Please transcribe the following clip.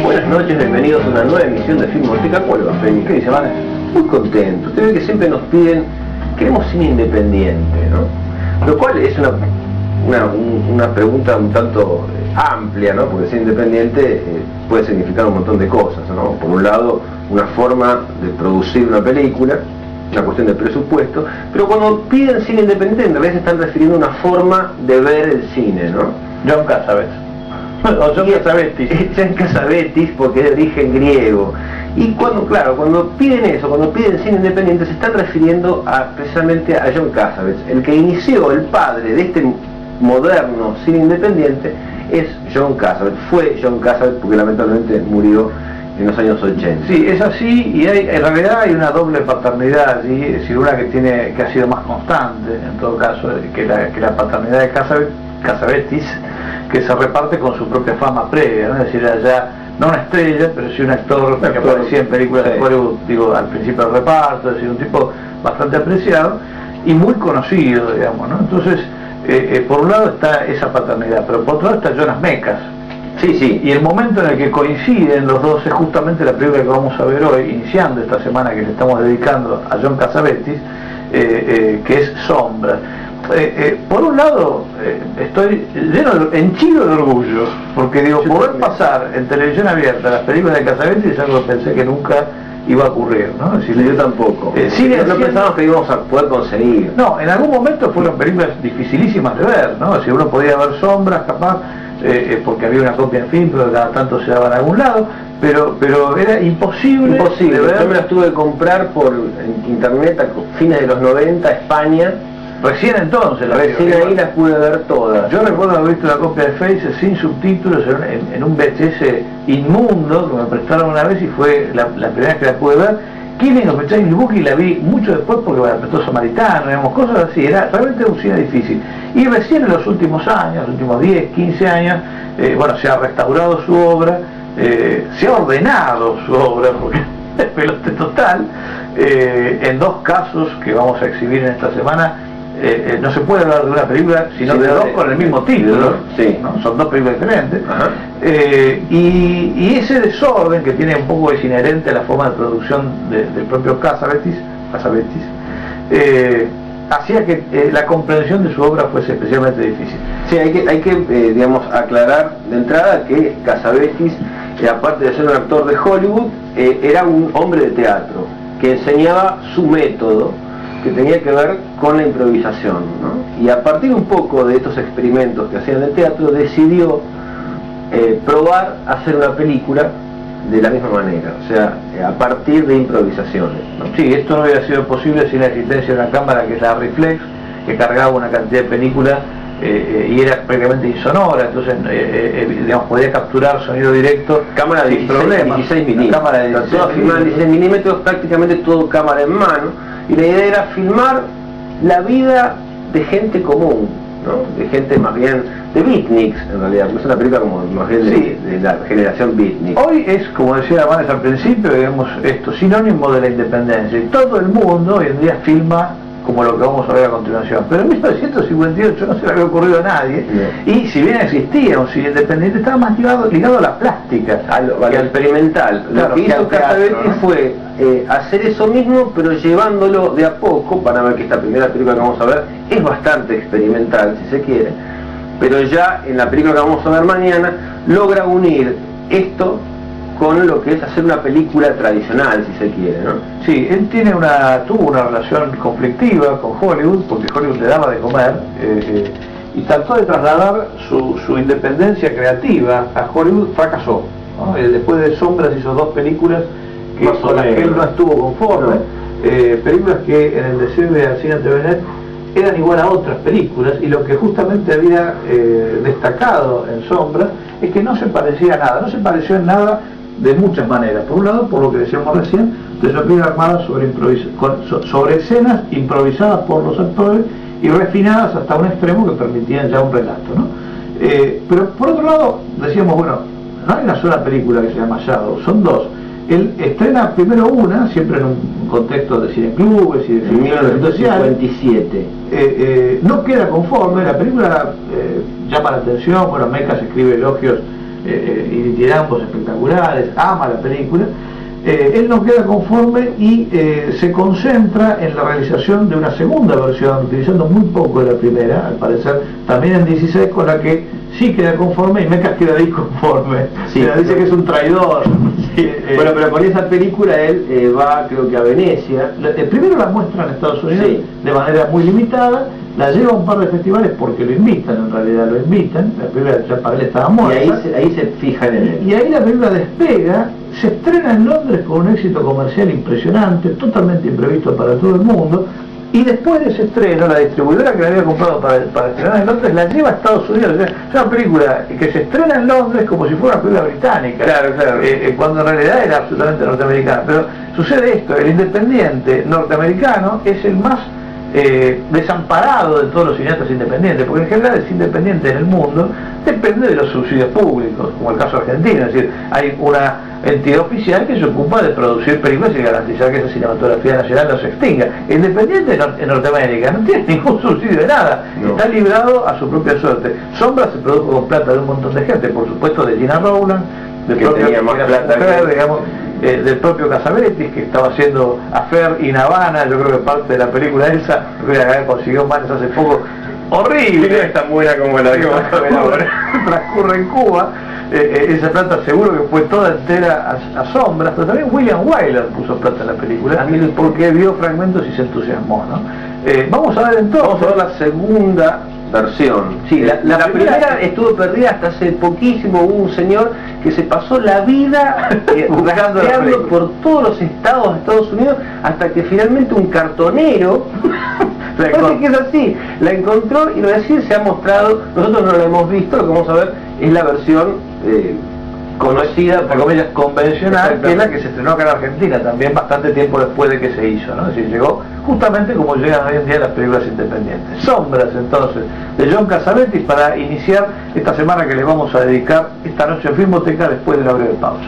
Buenas noches, bienvenidos a una nueva emisión de Filmoteca. ¿Cuál va, Feli? ¿Qué dice, Vane? Muy contento. Usted ve que siempre nos piden, queremos cine independiente, ¿no? Lo cual es una pregunta un tanto amplia, ¿no? Porque cine independiente puede significar un montón de cosas, ¿no? Por un lado, una forma de producir una película, una cuestión de presupuesto, pero cuando piden cine independiente en realidad se están refiriendo a una forma de ver el cine, ¿no? John Cassavetes. O John Cassavetes. John Cassavetes, porque es de origen griego. Y cuando piden eso, cuando piden cine independiente, se están refiriendo precisamente a John Cassavetes. El que inició, el padre de este moderno cine independiente es John Cassavetes. Fue John Cassavetes porque lamentablemente murió en los años 80. Sí, es así, y en realidad hay una doble paternidad allí, es decir, una que ha sido más constante, en todo caso, que la paternidad de Cassavetes, que se reparte con su propia fama previa, ¿no? Es decir, allá, no una estrella, pero sí un actor que aparecía en películas de Hollywood, digo, al principio del reparto, es decir, un tipo bastante apreciado y muy conocido, digamos, ¿no? Entonces, por un lado está esa paternidad, pero por otro lado está Jonas Mekas. Sí. Y el momento en el que coinciden los dos es justamente la película que vamos a ver hoy, iniciando esta semana que le estamos dedicando a John Cassavetes, que es Sombra. Por un lado, estoy henchido de orgullo, porque digo, poder pasar en televisión abierta las películas de Cassavetes es algo que pensé que nunca iba a ocurrir, ¿no? Es decir, yo tampoco. No pensamos que íbamos a poder conseguir. No, en algún momento fueron películas dificilísimas de ver, ¿no? Si uno podía ver Sombras, capaz, porque había una copia en film, pero cada tanto se daba en algún lado, pero era imposible de ver. Yo me las tuve que comprar por internet a fines de los 90, España. Recién entonces ahí las pude ver todas. Yo recuerdo haber visto la copia de Faces sin subtítulos en un VHS inmundo que me prestaron una vez y fue la primera vez que la pude ver. Killing of a Child Bookie la vi mucho después porque me la prestó Samaritano, digamos, cosas así. Era realmente un cine difícil. Y recién en los últimos años, los últimos 10, 15 años, se ha restaurado su obra, se ha ordenado su obra, porque es pelote total, en dos casos que vamos a exhibir en esta semana. No se puede hablar de una película sino de dos con el mismo título, sí, ¿no? Son dos películas diferentes. Y ese desorden que tiene un poco es inherente a la forma de producción del propio Cassavetes, hacía que la comprensión de su obra fuese especialmente difícil. Sí, hay que digamos, aclarar de entrada que Cassavetes, aparte de ser un actor de Hollywood, era un hombre de teatro que enseñaba su método, que tenía que ver con la improvisación, ¿no? Y a partir un poco de estos experimentos que hacían en el teatro, decidió probar hacer una película de la misma manera, o sea, a partir de improvisaciones, ¿no? Sí, esto no hubiera sido posible sin la existencia de una cámara que es la Reflex, que cargaba una cantidad de películas y era prácticamente insonora, entonces digamos, podía capturar sonido directo, cámara de 16 milímetros, cámara de 16 milímetros, prácticamente todo cámara en mano. Y la idea era filmar la vida de gente común, ¿no? De gente más bien de beatniks, en realidad, porque es una película como más bien de la generación beatnik. Hoy es, como decía Vanes al principio, digamos, esto, sinónimo de la independencia. Y todo el mundo hoy en día filma como lo que vamos a ver a continuación. Pero en 1958 no se le había ocurrido a nadie, y si bien existía un cine independiente, estaba más ligado a la plástica, al experimental. Claro, lo que hizo Cassavetes fue hacer eso mismo, pero llevándolo de a poco, para ver que esta primera película que vamos a ver es bastante experimental, si se quiere, pero ya en la película que vamos a ver mañana, logra unir esto con lo que es hacer una película tradicional, si se quiere, ¿no? Sí, él tuvo una relación conflictiva con Hollywood, porque Hollywood le daba de comer, y trató de trasladar su independencia creativa a Hollywood, fracasó, ¿no? Después de Sombras hizo dos películas con las que él no estuvo conforme, películas que en el decirle al cine TVNet eran igual a otras películas, y lo que justamente había destacado en Sombras es que no se parecía a nada, no se pareció en nada de muchas maneras. Por un lado, por lo que decíamos recién, de su película armada sobre escenas improvisadas por los actores y refinadas hasta un extremo que permitían ya un relato, ¿no? Pero por otro lado, decíamos, bueno, no hay una sola película que se llama Shadow, son dos. Él estrena primero una, siempre en un contexto de cineclubes y de filmes sociales. 1957. No queda conforme, la película llama la atención, bueno, Mekas escribe elogios y ditirambos espectaculares, ama la película. Él no queda conforme y se concentra en la realización de una segunda versión, utilizando muy poco de la primera, al parecer también en 16, con la que sí queda conforme y Mekas queda disconforme. Sí, dice que es un traidor. Sí. Bueno, pero con esa película él va, creo que a Venecia. Primero la muestra en Estados Unidos, sí, de manera muy limitada, la lleva a un par de festivales porque lo invitan, en realidad lo invitan, la película ya para él estaba muerta. Y ahí se fijan en él. Y ahí la película despega, se estrena en Londres con un éxito comercial impresionante, totalmente imprevisto para todo el mundo, y después de ese estreno, la distribuidora que la había comprado para estrenar en Londres la lleva a Estados Unidos. O sea, es una película que se estrena en Londres como si fuera una película británica, claro, cuando en realidad era absolutamente norteamericana. Pero sucede esto, el independiente norteamericano es el más desamparado de todos los cineastas independientes, porque en general es independiente en el mundo, depende de los subsidios públicos, como el caso argentino, es decir, hay una entidad oficial que se ocupa de producir películas y garantizar que esa cinematografía nacional no se extinga. El independiente en Norteamérica no tiene ningún subsidio de nada, no, está librado a su propia suerte. Sombra se produjo con plata de un montón de gente, por supuesto de Gina Rowland, del del propio Cassavetes, que estaba haciendo Affair in Havana, yo creo que parte de la película esa, que consiguió Manes hace poco, horrible, es tan buena como la que transcurre en Cuba. Esa plata seguro que fue toda entera a Sombras, pero también William Wyler puso plata en la película, porque vio fragmentos y se entusiasmó, ¿no? Vamos a ver entonces. Vamos a ver la segunda versión. Sí, la primera estuvo perdida hasta hace poquísimo. Hubo un señor que se pasó la vida rastreando por todos los estados de Estados Unidos hasta que finalmente un cartonero parece que es así, la encontró y lo decir se ha mostrado. Nosotros no la hemos visto, lo que vamos a ver es la versión conocida, por comillas, convencional, que es la que se estrenó acá en Argentina, también bastante tiempo después de que se hizo, ¿no? Es decir, llegó justamente como llegan hoy en día las películas independientes. Sombras, entonces, de John Cassavetes, para iniciar esta semana que le vamos a dedicar esta noche en Filmoteca después de la breve pausa.